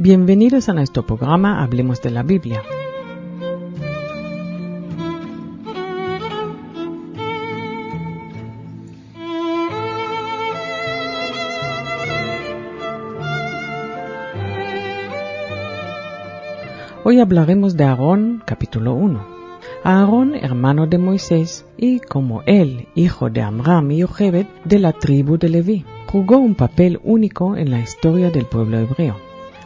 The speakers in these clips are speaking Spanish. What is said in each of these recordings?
Bienvenidos a nuestro programa Hablemos de la Biblia. Hoy hablaremos de Aarón, capítulo 1. Aarón, hermano de Moisés, y como él, hijo de Amram y Jochebed, de la tribu de Leví, jugó un papel único en la historia del pueblo hebreo.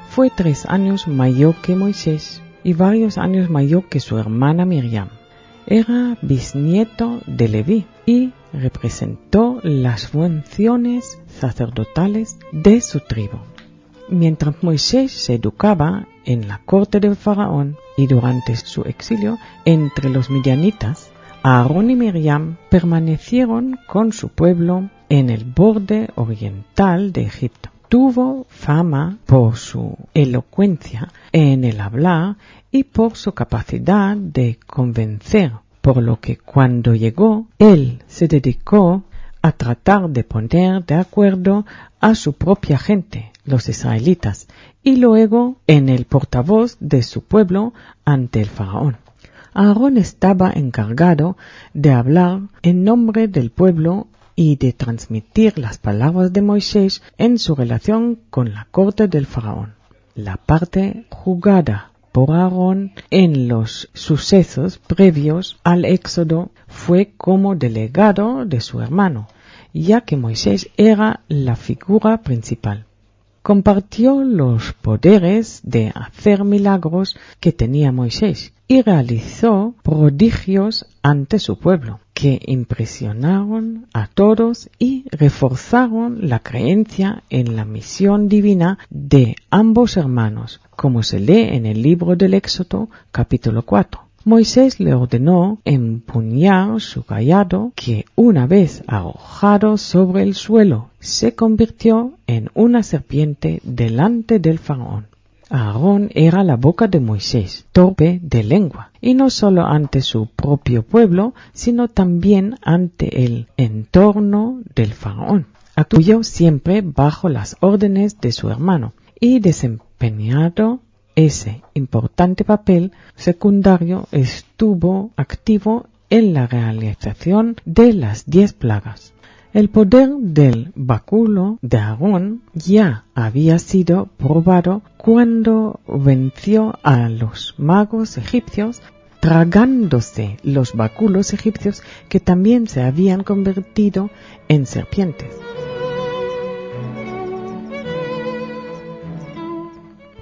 Fue 3 años mayor que Moisés y varios años mayor que su hermana Miriam. Era bisnieto de Leví y representó las funciones sacerdotales de su tribu. Mientras Moisés se educaba en la corte del faraón y durante su exilio entre los midianitas, Aarón y Miriam permanecieron con su pueblo en el borde oriental de Egipto. Tuvo fama por su elocuencia en el hablar y por su capacidad de convencer, por lo que cuando llegó, él se dedicó a tratar de poner de acuerdo a su propia gente, los israelitas, y luego en el portavoz de su pueblo ante el faraón. Aarón estaba encargado de hablar en nombre del pueblo y de transmitir las palabras de Moisés en su relación con la corte del faraón. La parte jugada por Aarón en los sucesos previos al éxodo fue como delegado de su hermano, ya que Moisés era la figura principal. Compartió los poderes de hacer milagros que tenía Moisés y realizó prodigios ante su pueblo, que impresionaron a todos y reforzaron la creencia en la misión divina de ambos hermanos, como se lee en el libro del Éxodo, capítulo 4. Moisés le ordenó empuñar su cayado, que una vez arrojado sobre el suelo se convirtió en una serpiente delante del faraón. Aarón era la boca de Moisés, torpe de lengua, y no solo ante su propio pueblo, sino también ante el entorno del faraón. Actuó siempre bajo las órdenes de su hermano y desempeñado ese importante papel secundario estuvo activo en la realización de las 10 plagas. El poder del báculo de Aarón ya había sido probado cuando venció a los magos egipcios, tragándose los báculos egipcios que también se habían convertido en serpientes.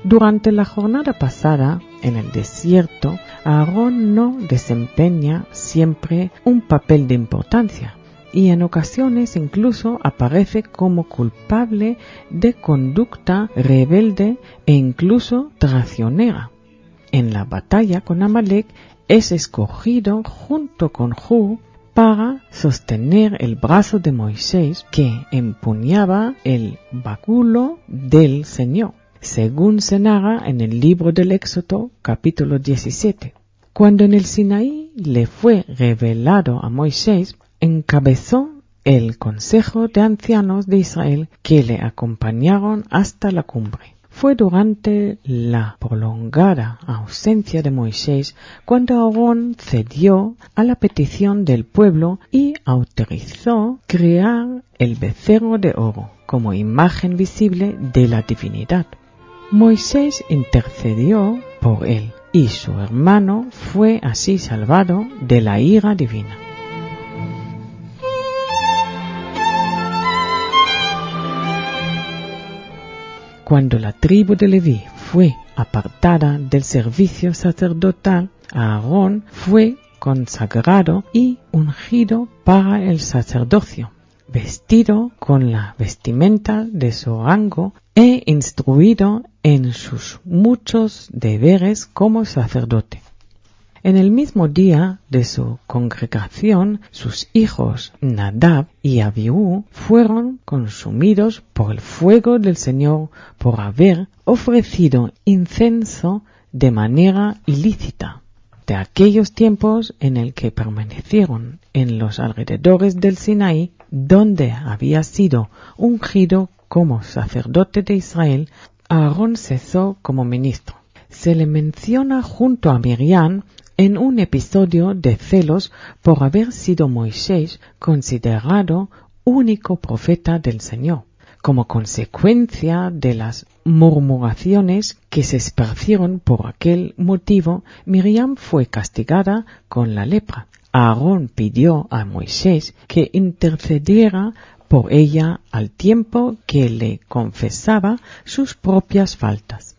Durante la jornada pasada en el desierto, Aarón no desempeña siempre un papel de importancia y en ocasiones incluso aparece como culpable de conducta rebelde e incluso traicionera. En la batalla con Amalek es escogido junto con Hur para sostener el brazo de Moisés que empuñaba el báculo del Señor, según se narra en el libro del Éxodo, capítulo 17. Cuando en el Sinaí le fue revelado a Moisés, encabezó el consejo de ancianos de Israel que le acompañaron hasta la cumbre. Fue durante la prolongada ausencia de Moisés cuando Aarón cedió a la petición del pueblo y autorizó crear el becerro de oro como imagen visible de la divinidad. Moisés intercedió por él y su hermano fue así salvado de la ira divina. Cuando la tribu de Leví fue apartada del servicio sacerdotal, Aarón fue consagrado y ungido para el sacerdocio, vestido con la vestimenta de su rango e instruido en sus muchos deberes como sacerdote. En el mismo día de su congregación, sus hijos Nadab y Abiú fueron consumidos por el fuego del Señor por haber ofrecido incienso de manera ilícita. De aquellos tiempos en el que permanecieron en los alrededores del Sinaí, donde había sido ungido como sacerdote de Israel, Aarón cesó como ministro. Se le menciona junto a Miriam en un episodio de celos por haber sido Moisés considerado único profeta del Señor. Como consecuencia de las murmuraciones que se esparcieron por aquel motivo, Miriam fue castigada con la lepra. Aarón pidió a Moisés que intercediera por ella al tiempo que le confesaba sus propias faltas.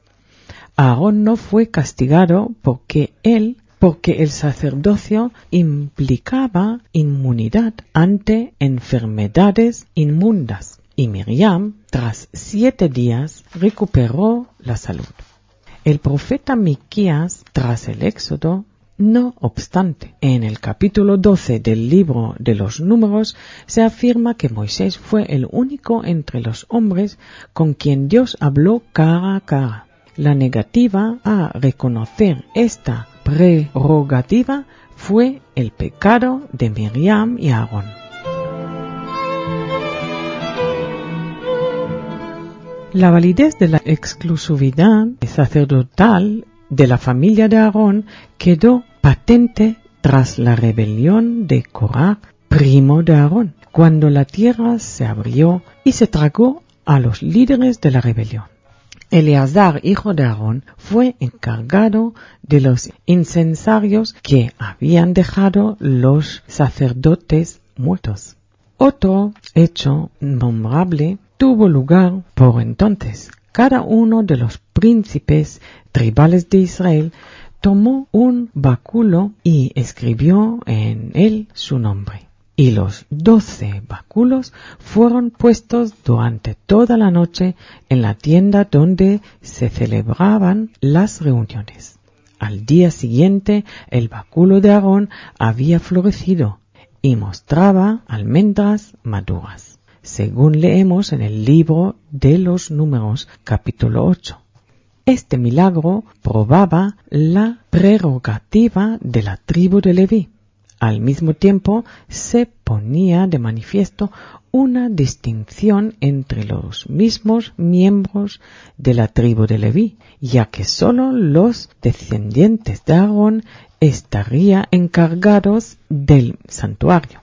Aarón no fue castigado porque el sacerdocio implicaba inmunidad ante enfermedades inmundas, y Miriam, tras 7 días, recuperó la salud. El profeta Miquías, tras el Éxodo, no obstante, en el capítulo 12 del libro de los Números se afirma que Moisés fue el único entre los hombres con quien Dios habló cara a cara. La negativa a reconocer esta prerrogativa fue el pecado de Miriam y Aarón. La validez de la exclusividad sacerdotal de la familia de Aarón quedó patente tras la rebelión de Corá, primo de Aarón, cuando la tierra se abrió y se tragó a los líderes de la rebelión. Eleazar, hijo de Aarón, fue encargado de los incensarios que habían dejado los sacerdotes muertos. Otro hecho memorable tuvo lugar por entonces. Cada uno de los príncipes tribales de Israel tomó un báculo y escribió en él su nombre. Y los 12 báculos fueron puestos durante toda la noche en la tienda donde se celebraban las reuniones. Al día siguiente, el báculo de Aarón había florecido y mostraba almendras maduras, según leemos en el libro de los Números, capítulo 8. Este milagro probaba la prerrogativa de la tribu de Leví. Al mismo tiempo, se ponía de manifiesto una distinción entre los mismos miembros de la tribu de Leví, ya que sólo los descendientes de Aarón estarían encargados del santuario.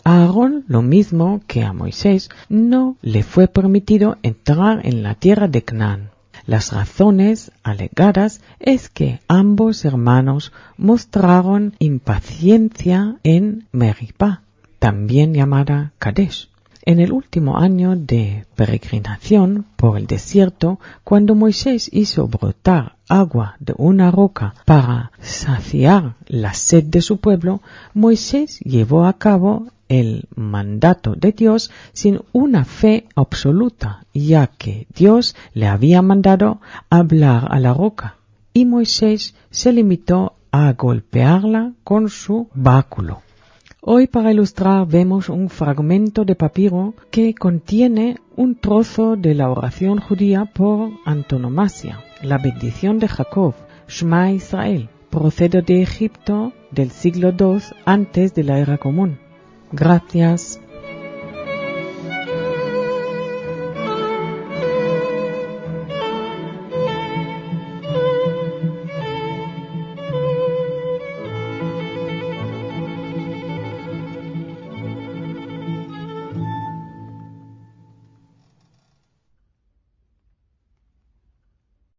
A Aarón, lo mismo que a Moisés, no le fue permitido entrar en la tierra de Canaán. Las razones alegadas es que ambos hermanos mostraron impaciencia en Meribá, también llamada Kadesh. En el último año de peregrinación por el desierto, cuando Moisés hizo brotar agua de una roca para saciar la sed de su pueblo, Moisés llevó a cabo el mandato de Dios sin una fe absoluta, ya que Dios le había mandado hablar a la roca, y Moisés se limitó a golpearla con su báculo. Hoy, para ilustrar, vemos un fragmento de papiro que contiene un trozo de la oración judía por antonomasia, la bendición de Jacob, Shema Israel, procede de Egipto del siglo II antes de la era común. Gracias.